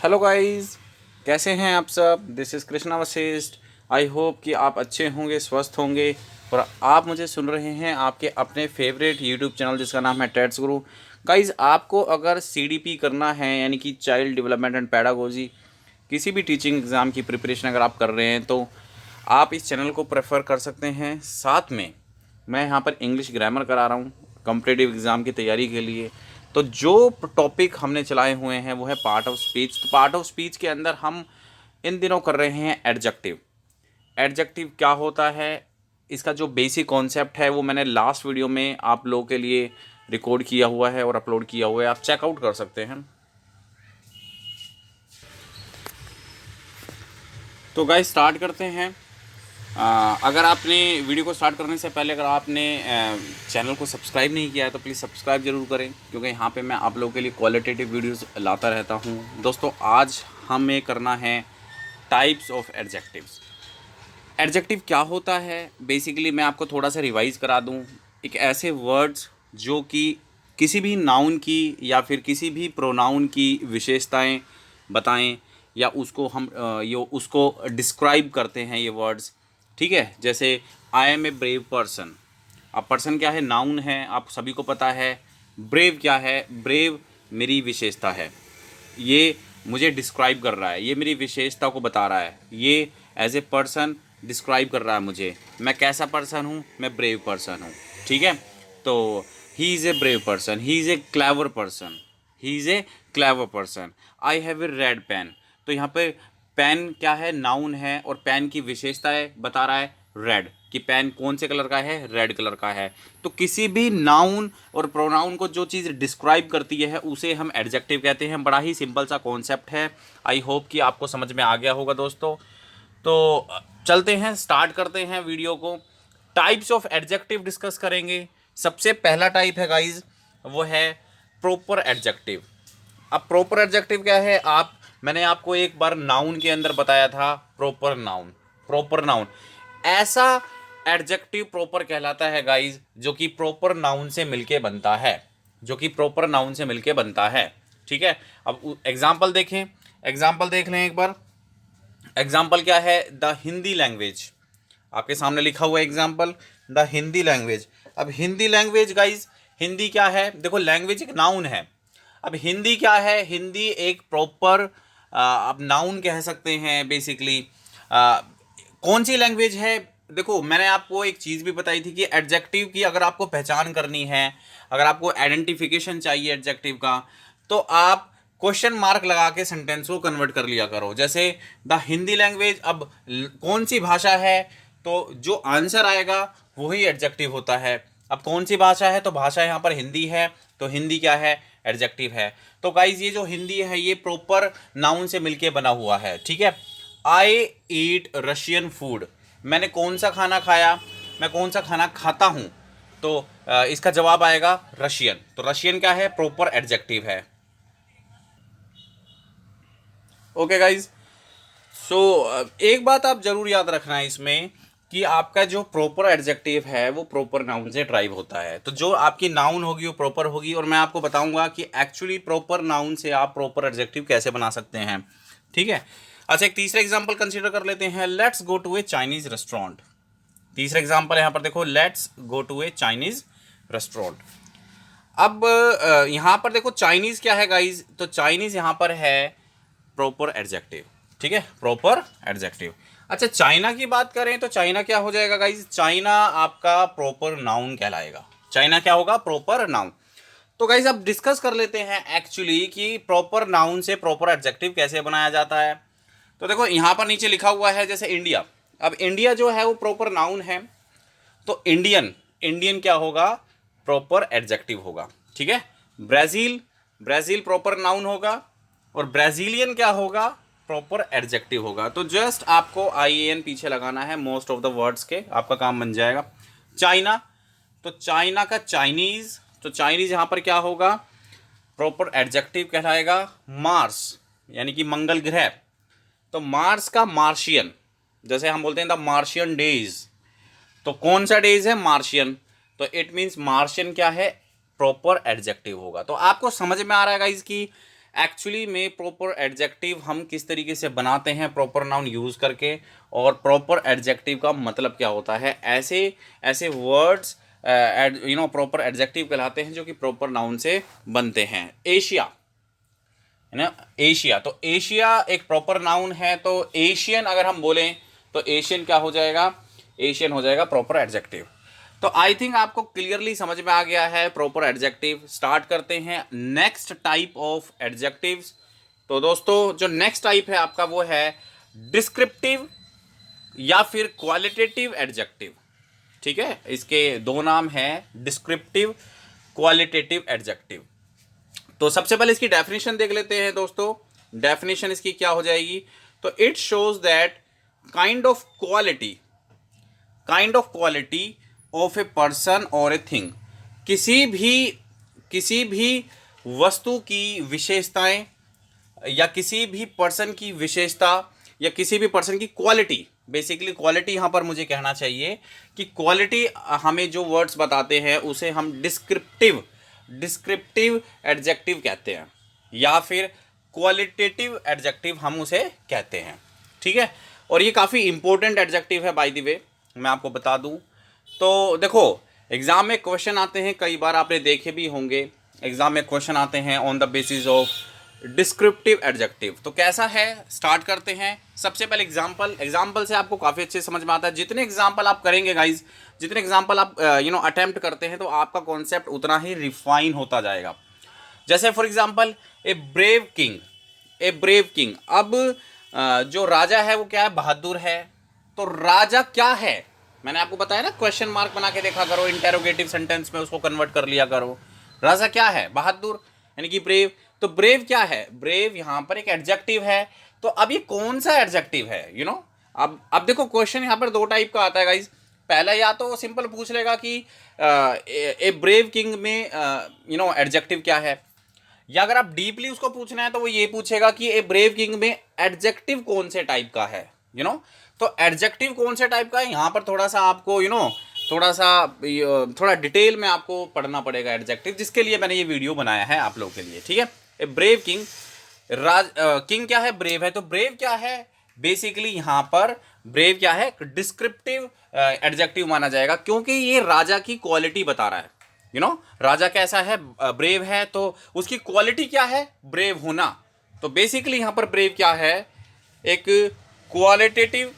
Hello guys, कैसे हैं आप सब। This is Krishna Vashishtha. I hope कि आप अच्छे होंगे, स्वस्थ होंगे और आप मुझे सुन रहे हैं आपके अपने फेवरेट यूट्यूब चैनल जिसका नाम है टेट्स गुरु। गाइस, आपको अगर सीडीपी करना है यानी कि चाइल्ड डेवलपमेंट एंड पैडागोजी, किसी भी टीचिंग एग्ज़ाम की प्रिपरेशन अगर आप कर रहे हैं तो आप इस चैनल को प्रेफर कर सकते हैं। साथ में मैं यहाँ पर इंग्लिश ग्रामर करा रहा हूँ कॉम्पिटिटिव एग्ज़ाम की तैयारी के लिए। तो जो टॉपिक हमने चलाए हुए हैं वो है पार्ट ऑफ स्पीच। तो पार्ट ऑफ स्पीच के अंदर हम इन दिनों कर रहे हैं एडजेक्टिव। एडजेक्टिव क्या होता है, इसका जो बेसिक कॉन्सेप्ट है वो मैंने लास्ट वीडियो में आप लोगों के लिए रिकॉर्ड किया हुआ है और अपलोड किया हुआ है, आप चेकआउट कर सकते हैं। तो गाइस स्टार्ट करते हैं। अगर आपने वीडियो को स्टार्ट करने से पहले अगर आपने चैनल को सब्सक्राइब नहीं किया है तो प्लीज़ सब्सक्राइब जरूर करें, क्योंकि यहाँ पे मैं आप लोगों के लिए क्वालिटेटिव वीडियोस लाता रहता हूँ। दोस्तों, आज हमें करना है टाइप्स ऑफ एडजेक्टिव्स। एडजेक्टिव क्या होता है, बेसिकली मैं आपको थोड़ा सा रिवाइज करा दूँ। एक ऐसे वर्ड्स जो कि किसी भी नाउन की या फिर किसी भी प्रोनाउन की विशेषताएं बताएं या उसको हम ये उसको डिस्क्राइब करते हैं ये वर्ड्स। ठीक है, जैसे I am a brave person. अब पर्सन क्या है, नाउन है, आप सभी को पता है। ब्रेव क्या है, ब्रेव मेरी विशेषता है। ये मुझे डिस्क्राइब कर रहा है, ये मेरी विशेषता को बता रहा है। ये एज ए पर्सन डिस्क्राइब कर रहा है मुझे, मैं कैसा पर्सन हूँ, मैं ब्रेव पर्सन हूँ। ठीक है, तो he is a brave person, he is a clever person, he is a clever person. I have a red pen. तो यहाँ पे पेन क्या है, नाउन है, और पेन की विशेषताएं बता रहा है रेड, कि पेन कौन से कलर का है, रेड कलर का है। तो किसी भी नाउन और प्रोनाउन को जो चीज़ डिस्क्राइब करती है उसे हम एडजेक्टिव कहते हैं। बड़ा ही सिंपल सा कॉन्सेप्ट है। आई होप कि आपको समझ में आ गया होगा दोस्तों। तो चलते हैं, स्टार्ट करते हैं वीडियो को। टाइप्स ऑफ एडजेक्टिव डिस्कस करेंगे। सबसे पहला टाइप है गाइज, वो है प्रॉपर एडजेक्टिव। अब प्रॉपर एडजेक्टिव क्या है, मैंने आपको एक बार नाउन के अंदर बताया था प्रॉपर नाउन। प्रॉपर नाउन ऐसा एडजेक्टिव प्रॉपर कहलाता है गाइज जो कि प्रॉपर नाउन से मिलके बनता है, जो कि प्रॉपर नाउन से मिलके बनता है। ठीक है, अब एग्जांपल देखें, एग्जांपल देख लें एक बार। एग्जाम्पल क्या है, द हिंदी लैंग्वेज। आपके सामने लिखा हुआ है एग्जाम्पल, द हिंदी लैंग्वेज। अब हिंदी लैंग्वेज गाइज, हिंदी क्या है, देखो लैंग्वेज एक नाउन है। अब हिंदी क्या है, हिंदी एक प्रॉपर अब नाउन कह सकते हैं बेसिकली। कौन सी लैंग्वेज है, देखो मैंने आपको एक चीज़ भी बताई थी कि एडजेक्टिव की अगर आपको पहचान करनी है, अगर आपको आइडेंटिफिकेशन चाहिए एडजेक्टिव का, तो आप क्वेश्चन मार्क लगा के सेंटेंस को कन्वर्ट कर लिया करो। जैसे द हिंदी लैंग्वेज, अब कौन सी भाषा है, तो जो आंसर आएगा वही एडजेक्टिव होता है। अब कौन सी भाषा है, तो भाषा यहाँ पर हिंदी है, तो हिंदी क्या है, एडजेक्टिव है। तो गाइज ये जो हिंदी है ये प्रॉपर नाउन से मिलके बना हुआ है। ठीक है, आई ईट रशियन फूड। मैंने कौन सा खाना खाया, मैं कौन सा खाना खाता हूँ, तो इसका जवाब आएगा रशियन। तो रशियन क्या है, प्रॉपर एडजेक्टिव है। ओके गाइज, सो एक बात आप जरूर याद रखना है इसमें कि आपका जो प्रॉपर एडजेक्टिव है वो प्रॉपर नाउन से ड्राइव होता है। तो जो आपकी नाउन होगी वो प्रॉपर होगी, और मैं आपको बताऊंगा कि एक्चुअली प्रॉपर नाउन से आप प्रॉपर एडजेक्टिव कैसे बना सकते हैं। ठीक है, अच्छा एक तीसरा एग्जांपल कंसीडर कर लेते हैं। Let's go to a Chinese restaurant. तीसरा एग्जांपल यहाँ पर देखो, let's go to a Chinese restaurant. अब यहाँ पर देखो चाइनीज क्या है गाइज, तो चाइनीज यहाँ पर है प्रॉपर एडजेक्टिव। ठीक है, प्रॉपर एडजेक्टिव। अच्छा चाइना की बात करें तो चाइना क्या हो जाएगा गाइज, चाइना आपका प्रॉपर नाउन कहलाएगा। चाइना क्या होगा, प्रॉपर नाउन। तो गाइज अब डिस्कस कर लेते हैं एक्चुअली कि प्रॉपर नाउन से प्रॉपर एडजेक्टिव कैसे बनाया जाता है। तो देखो यहाँ पर नीचे लिखा हुआ है जैसे इंडिया। अब इंडिया जो है वो प्रॉपर नाउन है, तो इंडियन, इंडियन क्या होगा, प्रॉपर एडजेक्टिव होगा। ठीक है, ब्राज़ील, ब्राज़ील प्रॉपर नाउन होगा, और ब्राज़ीलियन क्या होगा, प्रॉपर एडजेक्टिव होगा। तो जस्ट आपको आई एन पीछे लगाना है, मोस्ट ऑफ द वर्ड्स के आपका काम बन जाएगा। चाइना, तो चाइना का चाइनीज़, तो चाइनीज़ यहाँ पर क्या होगा, प्रॉपर एडजेक्टिव कहलाएगा। मार्स यानी कि मंगल ग्रह, तो मार्स का मार्शियन, जैसे हम बोलते हैं द मार्शियन डेज, तो कौन सा डेज है, मार्शियन, तो इट मीन्स मार्शियन क्या है, प्रॉपर एडजेक्टिव होगा। तो आपको समझ में आ रहा है गाइस कि एक्चुअली में प्रॉपर एडजेक्टिव हम किस तरीके से बनाते हैं प्रॉपर नाउन यूज़ करके, और प्रॉपर एडजेक्टिव का मतलब क्या होता है, ऐसे ऐसे वर्ड्स प्रॉपर एडजेक्टिव कहलाते हैं जो कि प्रॉपर नाउन से बनते हैं। एशिया है ना, एशिया, तो एशिया एक प्रॉपर नाउन है, तो एशियन अगर हम बोलें तो एशियन क्या हो जाएगा, एशियन हो जाएगा प्रॉपर एडजेक्टिव। तो आई थिंक आपको क्लियरली समझ में आ गया है प्रॉपर एडजेक्टिव। स्टार्ट करते हैं नेक्स्ट टाइप ऑफ एडजेक्टिव्स। तो दोस्तों जो नेक्स्ट टाइप है आपका वो है डिस्क्रिप्टिव या फिर क्वालिटेटिव एडजेक्टिव। ठीक है, इसके दो नाम हैं, डिस्क्रिप्टिव, क्वालिटेटिव एडजेक्टिव। तो सबसे पहले इसकी डेफिनेशन देख लेते हैं दोस्तों। डेफिनेशन इसकी क्या हो जाएगी, तो it shows that kind of quality of a person और ए थिंग। किसी भी वस्तु की विशेषताएं या किसी भी पर्सन की विशेषता या किसी भी पर्सन की क्वालिटी, बेसिकली क्वालिटी यहाँ पर मुझे कहना चाहिए कि क्वालिटी हमें जो वर्ड्स बताते हैं उसे हम डिस्क्रिप्टिव एडजेक्टिव कहते हैं या फिर क्वालिटेटिव एडजेक्टिव हम उसे कहते हैं। ठीक है, और ये काफ़ी इंपॉर्टेंट एडजेक्टिव है बाय द वे, मैं आपको बता दूं। तो देखो एग्ज़ाम में क्वेश्चन आते हैं, कई बार आपने देखे भी होंगे, एग्ज़ाम में क्वेश्चन आते हैं on the basis of descriptive adjective. तो कैसा है, स्टार्ट करते हैं। सबसे पहले एग्जाम्पल से आपको काफ़ी अच्छे समझ में आता है। जितने एग्जाम्पल आप करेंगे गाइज, जितने एग्जाम्पल आप अटेम्प्ट करते हैं, तो आपका कॉन्सेप्ट उतना ही रिफाइन होता जाएगा। जैसे for example a brave king. अब जो राजा है वो क्या है, बहादुर है। तो राजा क्या है, मैंने आपको बताया ना, क्वेश्चन मार्क बना के देखा करो, इंटेरोगेटिव सेंटेंस में उसको कन्वर्ट कर लिया करो। राजा क्या है, बहादुर, यानी कि ब्रेव। तो ब्रेव क्या है, ब्रेव यहाँ पर एक एडजेक्टिव है। तो अब ये कौन सा एडजेक्टिव है, अब देखो क्वेश्चन यहाँ पर दो टाइप का आता है गाइज। पहला या तो सिंपल पूछ लेगा कि ए ब्रेव किंग में एडजेक्टिव क्या है, या अगर आप डीपली उसको पूछना है तो वो ये पूछेगा कि ए ब्रेव किंग में एडजेक्टिव कौन से टाइप का है। तो एडजेक्टिव कौन से टाइप का है, यहाँ पर थोड़ा सा आपको थोड़ा डिटेल में आपको पढ़ना पड़ेगा एडजेक्टिव, जिसके लिए मैंने ये वीडियो बनाया है आप लोगों के लिए। ठीक है, ए ब्रेव किंग, किंग क्या है, ब्रेव है। तो ब्रेव क्या है, बेसिकली यहाँ पर ब्रेव क्या है, डिस्क्रिप्टिव एडजेक्टिव माना जाएगा, क्योंकि ये राजा की क्वालिटी बता रहा है। राजा कैसा है, ब्रेव है, तो उसकी क्वालिटी क्या है, ब्रेव होना। तो बेसिकली यहाँ पर ब्रेव क्या है, एक क्वालिटेटिव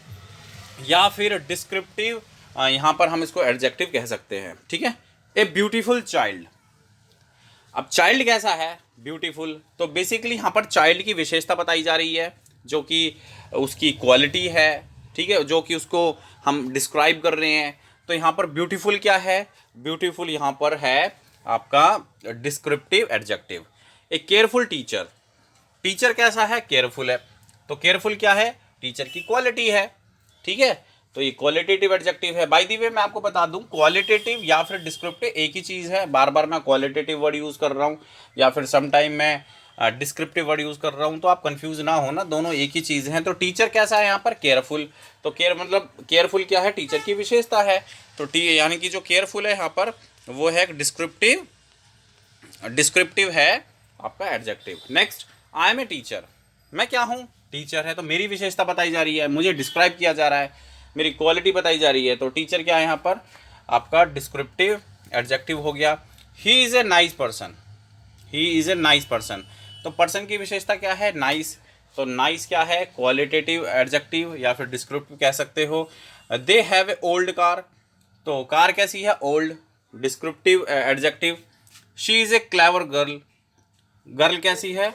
या फिर डिस्क्रिप्टिव, यहाँ पर हम इसको एडजेक्टिव कह सकते हैं। ठीक है, ए ब्यूटीफुल चाइल्ड। अब चाइल्ड कैसा है, ब्यूटीफुल। तो बेसिकली यहाँ पर चाइल्ड की विशेषता बताई जा रही है, जो कि उसकी क्वालिटी है। ठीक है, जो कि उसको हम डिस्क्राइब कर रहे हैं। तो यहाँ पर ब्यूटीफुल क्या है, ब्यूटीफुल यहाँ पर है आपका डिस्क्रिप्टिव एडजेक्टिव। ए केयरफुल टीचर, टीचर कैसा है, केयरफुल है। तो केयरफुल क्या है, टीचर की क्वालिटी है। ठीक है, तो ये क्वालिटेटिव एडजेक्टिव है। बाय द वे मैं आपको बता दूं, क्वालिटेटिव या फिर डिस्क्रिप्टिव एक ही चीज़ है। बार बार मैं क्वालिटेटिव वर्ड यूज़ कर रहा हूँ या फिर सम टाइम मैं डिस्क्रिप्टिव वर्ड यूज़ कर रहा हूँ, तो आप कंफ्यूज ना हो ना, दोनों एक ही चीज़ हैं। तो टीचर कैसा है यहाँ पर, केयरफुल। तो मतलब केयरफुल क्या है, टीचर की विशेषता है। तो यानी कि जो केयरफुल है यहाँ पर वो है डिस्क्रिप्टिव है आपका adjective. Next, I am a teacher, मैं क्या हूँ, टीचर है। तो मेरी विशेषता बताई जा रही है, मुझे डिस्क्राइब किया जा रहा है, मेरी क्वालिटी बताई जा रही है। तो टीचर क्या है यहाँ पर, आपका डिस्क्रिप्टिव एडजेक्टिव हो गया। ही is a nice person, he is a nice person. तो पर्सन की विशेषता क्या है, नाइस। तो नाइस क्या है, क्वालिटेटिव एडजेक्टिव या फिर डिस्क्रिप्टिव कह सकते हो। They have a old car, तो कार कैसी है, old, descriptive adjective. She is a clever girl, girl कैसी है,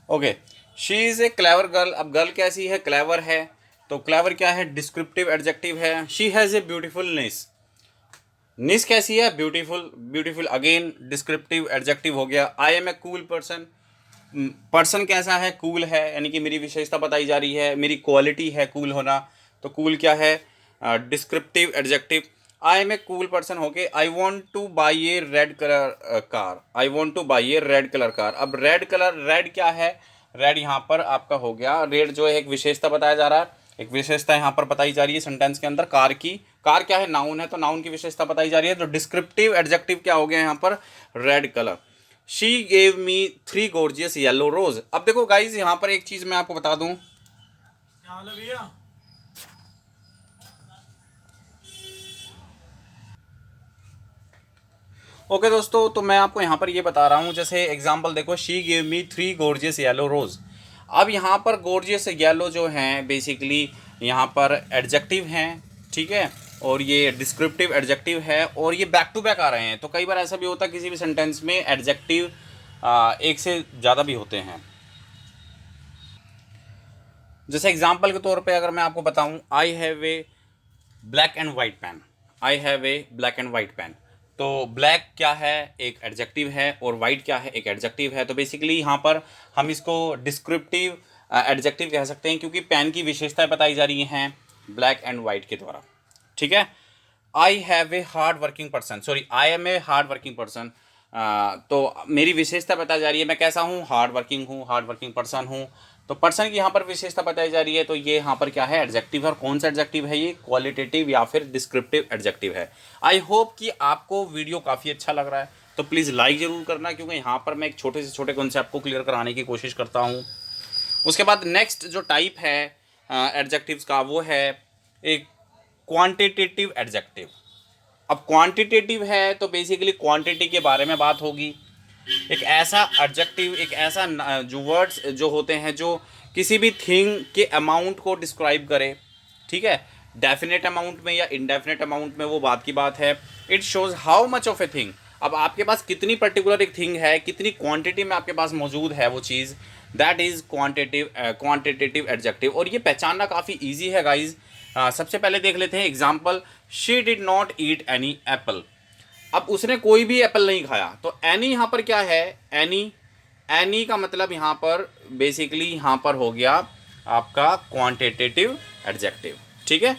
okay, she is a clever girl. अब गर्ल कैसी है, क्लेवर है। तो क्लेवर क्या है, डिस्क्रिप्टिव एडजेक्टिव है। She has a beautiful niece, niece कैसी है, beautiful, beautiful again descriptive adjective हो गया। I am a cool person, person कैसा है, कूल है, यानी कि मेरी विशेषता बताई जा रही है, मेरी क्वालिटी है कूल होना। तो कूल क्या है, descriptive adjective. I am a cool person हो गए। I want to buy a red colour car, I want to buy a red colour car. अब रेड कलर, रेड क्या है, रेड यहाँ पर आपका हो गया, रेड जो है एक विशेषता बताया जा रहा है। एक विशेषता यहाँ पर बताई जा रही है सेंटेंस के अंदर कार की। कार क्या है, नाउन है, तो नाउन की विशेषता बताई जा रही है। तो डिस्क्रिप्टिव एडजेक्टिव क्या हो गया यहाँ पर, red colour. She gave me 3 gorgeous yellow rose. अब देखो गाइज यहाँ पर एक चीज मैं आपको बता दूं, क्या हाल है भैया? ओके दोस्तों, तो मैं आपको यहाँ पर ये बता रहा हूँ, जैसे एग्जांपल देखो, she give me 3 gorgeous yellow rose. अब यहाँ पर gorgeous येलो जो हैं बेसिकली यहाँ पर एडजेक्टिव हैं, ठीक है, और ये डिस्क्रिप्टिव एडजेक्टिव है, और ये बैक टू बैक आ रहे हैं। तो कई बार ऐसा भी होता है किसी भी सेंटेंस में एडजेक्टिव एक से ज़्यादा भी होते हैं। जैसे एग्जांपल के तौर पे अगर मैं आपको बताऊं, I have a black and white pen, I have a black and white pen. तो ब्लैक क्या है, एक एडजेक्टिव है, और वाइट क्या है, एक एडजेक्टिव है। तो बेसिकली यहाँ पर हम इसको डिस्क्रिप्टिव एडजेक्टिव कह सकते हैं, क्योंकि पेन की विशेषताएं बताई जा रही हैं ब्लैक एंड वाइट के द्वारा, ठीक है। I have a hard working person, sorry I am a hard working person. तो मेरी विशेषता बताई जा रही है, मैं कैसा हूँ, हार्ड वर्किंग हूँ, हार्ड वर्किंग पर्सन हूँ। तो पर्सन की यहाँ पर विशेषता बताई जा रही है, तो ये यहाँ पर क्या है, एडजेक्टिव है। और कौन सा एडजेक्टिव है ये, क्वालिटेटिव या फिर डिस्क्रिप्टिव एडजेक्टिव है। आई होप कि आपको वीडियो काफ़ी अच्छा लग रहा है, तो प्लीज़ लाइक ज़रूर करना, क्योंकि यहाँ पर मैं एक छोटे से छोटे कॉन्सेप्ट को क्लियर कराने की कोशिश करता हूँ। उसके बाद नेक्स्ट जो टाइप है एडजेक्टिव्स का, वो है एक क्वांटिटेटिव एडजेक्टिव। अब क्वांटिटेटिव है तो बेसिकली क्वांटिटी के बारे में बात होगी। एक ऐसा एडजेक्टिव, एक ऐसा जो वर्ड्स जो होते हैं जो किसी भी थिंग के अमाउंट को डिस्क्राइब करे, ठीक है, डेफिनेट अमाउंट में या इनडेफिनेट अमाउंट में, वो बात की बात है। It shows how much of a thing, अब आपके पास कितनी पर्टिकुलर एक थिंग है, कितनी क्वांटिटी में आपके पास मौजूद है वो चीज़, दैट इज़ क्वांटिटेटिव एडजेक्टिव। और ये पहचानना काफ़ी ईजी है गाइज। सबसे पहले देख लेते हैं example, she did not eat any Apple. अब उसने कोई भी एप्पल नहीं खाया। तो एनी यहाँ पर क्या है, एनी, एनी का मतलब यहाँ पर बेसिकली यहाँ पर हो गया आपका क्वांटिटेटिव एडजेक्टिव, ठीक है।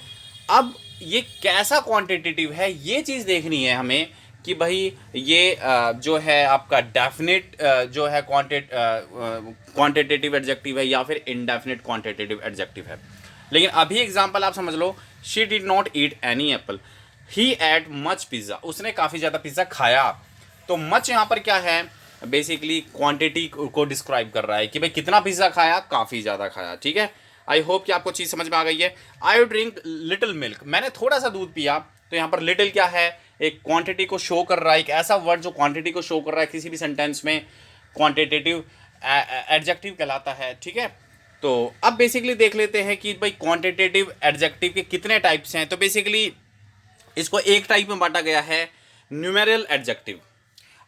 अब ये कैसा क्वांटिटेटिव है, ये चीज़ देखनी है हमें कि भाई ये जो है आपका डेफिनेट जो है क्वांटिटेटिव एडजेक्टिव है या फिर इनडेफिनेट क्वांटिटेटिव एडजेक्टिव है। लेकिन अभी एग्जांपल आप समझ लो, she did not eat any apple, he ate much pizza, उसने काफ़ी ज़्यादा पिज़्ज़ा खाया। तो मच यहाँ पर क्या है, बेसिकली क्वांटिटी को डिस्क्राइब कर रहा है कि भाई कितना पिज़्ज़ा खाया, काफ़ी ज़्यादा खाया, ठीक है। आई होप कि आपको चीज़ समझ में आ गई है। आई ड्रिंक लिटिल मिल्क, मैंने थोड़ा सा दूध पिया। तो यहाँ पर लिटिल क्या है, एक क्वांटिटी को शो कर रहा है, एक ऐसा वर्ड जो क्वांटिटी को शो कर रहा है किसी भी सेंटेंस में, क्वांटिटेटिव एडजेक्टिव कहलाता है, ठीक है। तो अब बेसिकली देख लेते हैं कि भाई क्वांटिटेटिव एडजेक्टिव के कितने टाइप्स हैं। तो बेसिकली इसको एक टाइप में बांटा गया है, न्यूमेरल एडजेक्टिव।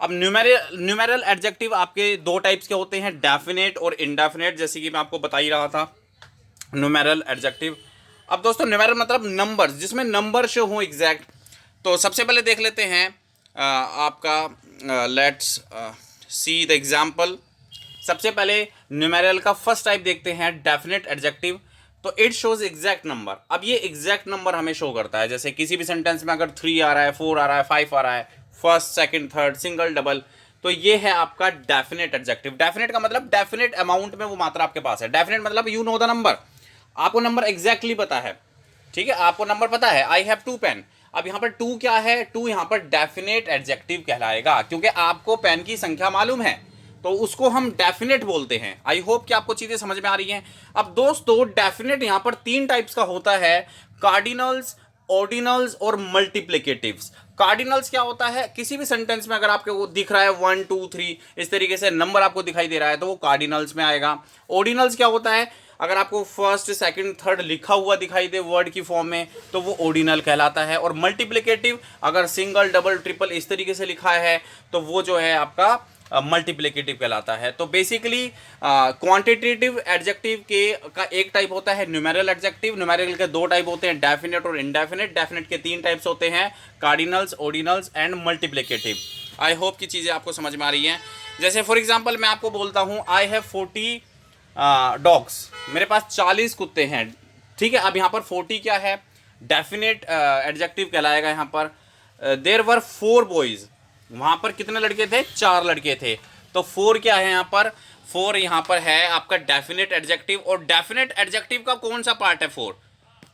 अब न्यूमेरल एडजेक्टिव आपके दो टाइप्स के होते हैं, डेफिनेट और इनडेफिनेट, जैसे कि मैं आपको बता ही रहा था न्यूमेरल एडजेक्टिव। अब दोस्तों न्यूमेरल मतलब नंबर्स, जिसमें नंबर शो हो एग्जैक्ट। तो सबसे पहले देख लेते हैं आपका लेट्स सी द एग्जाम्पल। सबसे पहले न्यूमेरल का फर्स्ट टाइप देखते हैं, डेफिनेट एडजेक्टिव। तो इट शोज एग्जैक्ट नंबर। अब ये एग्जैक्ट नंबर हमें शो करता है, जैसे किसी भी सेंटेंस में अगर 3 आ रहा है, 4 आ रहा है, 5 आ रहा है, first, second, third, single, double, तो ये है आपका डेफिनेट एडजेक्टिव। डेफिनेट का मतलब डेफिनेट अमाउंट में वो मात्रा आपके पास है। डेफिनेट मतलब यू नो द नंबर, आपको नंबर एग्जैक्टली पता है, ठीक है, आपको नंबर पता है। आई हैव 2 पेन, अब यहाँ पर 2 क्या है, 2 यहाँ पर डेफिनेट एडजेक्टिव कहलाएगा, क्योंकि आपको पेन की संख्या मालूम है, तो उसको हम डेफिनेट बोलते हैं। आई होप कि आपको चीज़ें समझ में आ रही हैं। अब दोस्तों डेफिनेट यहाँ पर 3 टाइप्स का होता है, कार्डिनल्स, ऑर्डिनल्स और मल्टीप्लिकेटिव्स। कार्डिनल्स क्या होता है, किसी भी सेंटेंस में अगर आपको दिख रहा है 1 2 3 इस तरीके से नंबर आपको दिखाई दे रहा है, तो वो कार्डिनल्स में आएगा। ऑर्डिनल्स क्या होता है, अगर आपको फर्स्ट, सेकंड, थर्ड लिखा हुआ दिखाई दे वर्ड की फॉर्म में, तो वो ऑर्डिनल कहलाता है। और मल्टीप्लिकेटिव अगर सिंगल, डबल, ट्रिपल इस तरीके से लिखा है, तो वो जो है आपका मल्टीप्लिकेटिव कहलाता है। तो बेसिकली क्वांटिटेटिव एडजेक्टिव के का एक टाइप होता है न्यूमेरल एडजेक्टिव। न्यूमेरल के 2 टाइप होते हैं, डेफिनेट और इनडेफिनेट। डेफिनेट के 3 टाइप्स होते हैं, cardinals, ordinals and multiplicative. I hope की चीज़ें आपको समझ में आ रही हैं। जैसे फॉर एग्जाम्पल मैं आपको बोलता हूँ, आई हैव 40 डॉग्स, मेरे पास 40 कुत्ते हैं, ठीक है। अब यहाँ पर 40 क्या है, डेफिनेट एडजेक्टिव कहलाएगा। यहाँ पर देयर वर 4 बॉयज़, वहाँ पर कितने लड़के थे, 4 लड़के थे। तो 4 क्या है यहाँ पर? 4 यहाँ पर है आपका डेफिनेट एडजेक्टिव, और डेफिनेट एडजेक्टिव का कौन सा पार्ट है 4?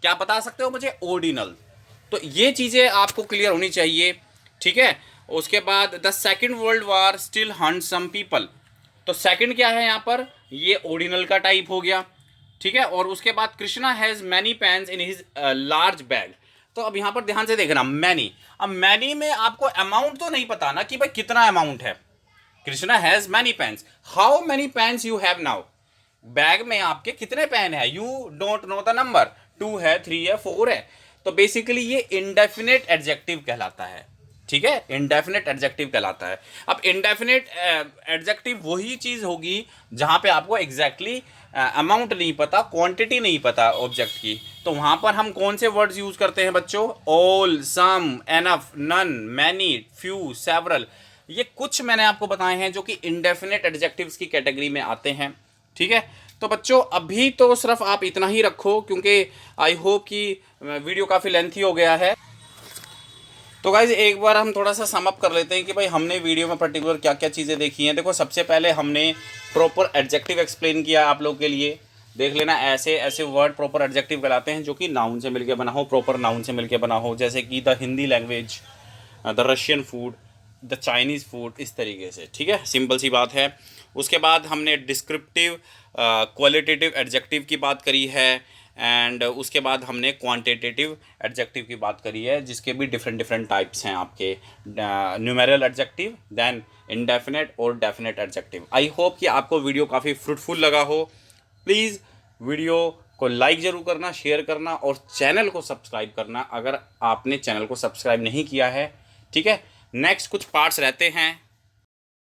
क्या बता सकते हो मुझे? ऑर्डिनल। तो ये चीज़ें आपको क्लियर होनी चाहिए, ठीक है। उसके बाद the second world war still hunt some people, तो सेकंड क्या है यहाँ पर? ये ऑर्डिनल का टाइप हो गया, ठीक है। और उसके बाद Krishna has many pens in his large bag, तो अब यहाँ पर ध्यान से देखना, मैनी। अब मैनी में आपको अमाउंट तो नहीं पता ना कि भाई कितना अमाउंट है। Krishna has many pens, how many pens you have now? Bag में आपके कितने पेन है? You don't know the number, 2 है, 3 है, 4 है। तो बेसिकली ये इंडेफिनेट एडजेक्टिव कहलाता है, ठीक है, इंडेफिनेट एडजेक्टिव कहलाता है। अब इंडेफिनेट एडजेक्टिव वही चीज़ होगी जहाँ पे आपको एग्जैक्टली अमाउंट नहीं पता, क्वांटिटी नहीं पता ऑब्जेक्ट की, तो वहाँ पर हम कौन से वर्ड्स यूज़ करते हैं बच्चों? All, some, enough, none, many, few, several. ये कुछ मैंने आपको बताए हैं जो कि इंडेफिनेट एडजेक्टिव्स की कैटेगरी में आते हैं, ठीक है। तो बच्चों अभी तो सिर्फ आप इतना ही रखो, क्योंकि आई होप कि वीडियो काफ़ी लेंथी हो गया है। तो गाइज एक बार हम थोड़ा सा सम अप कर लेते हैं कि भाई हमने वीडियो में पर्टिकुलर क्या क्या चीज़ें देखी हैं। देखो, सबसे पहले हमने प्रॉपर एडजेक्टिव एक्सप्लेन किया आप लोग के लिए, देख लेना। ऐसे ऐसे वर्ड प्रॉपर एडजेक्टिव कहलाते हैं जो कि नाउन से मिलके बना हो, प्रॉपर नाउन से मिलके बना हो, जैसे कि the Hindi language, the Russian food, the Chinese food, इस तरीके से, ठीक है, सिंपल सी बात है। उसके बाद हमने डिस्क्रिप्टिव क्वालिटेटिव एडजेक्टिव की बात करी है, एंड उसके बाद हमने क्वांटिटेटिव एडजेक्टिव की बात करी है, जिसके भी डिफरेंट डिफरेंट टाइप्स हैं आपके, न्यूमेरल एडजेक्टिव, देन इंडेफिनेट और डेफिनेट एडजेक्टिव। आई होप कि आपको वीडियो काफ़ी फ्रूटफुल लगा हो। प्लीज़ वीडियो को लाइक ज़रूर करना, शेयर करना और चैनल को सब्सक्राइब करना अगर आपने चैनल को सब्सक्राइब नहीं किया है, ठीक है। नेक्स्ट कुछ पार्ट्स रहते हैं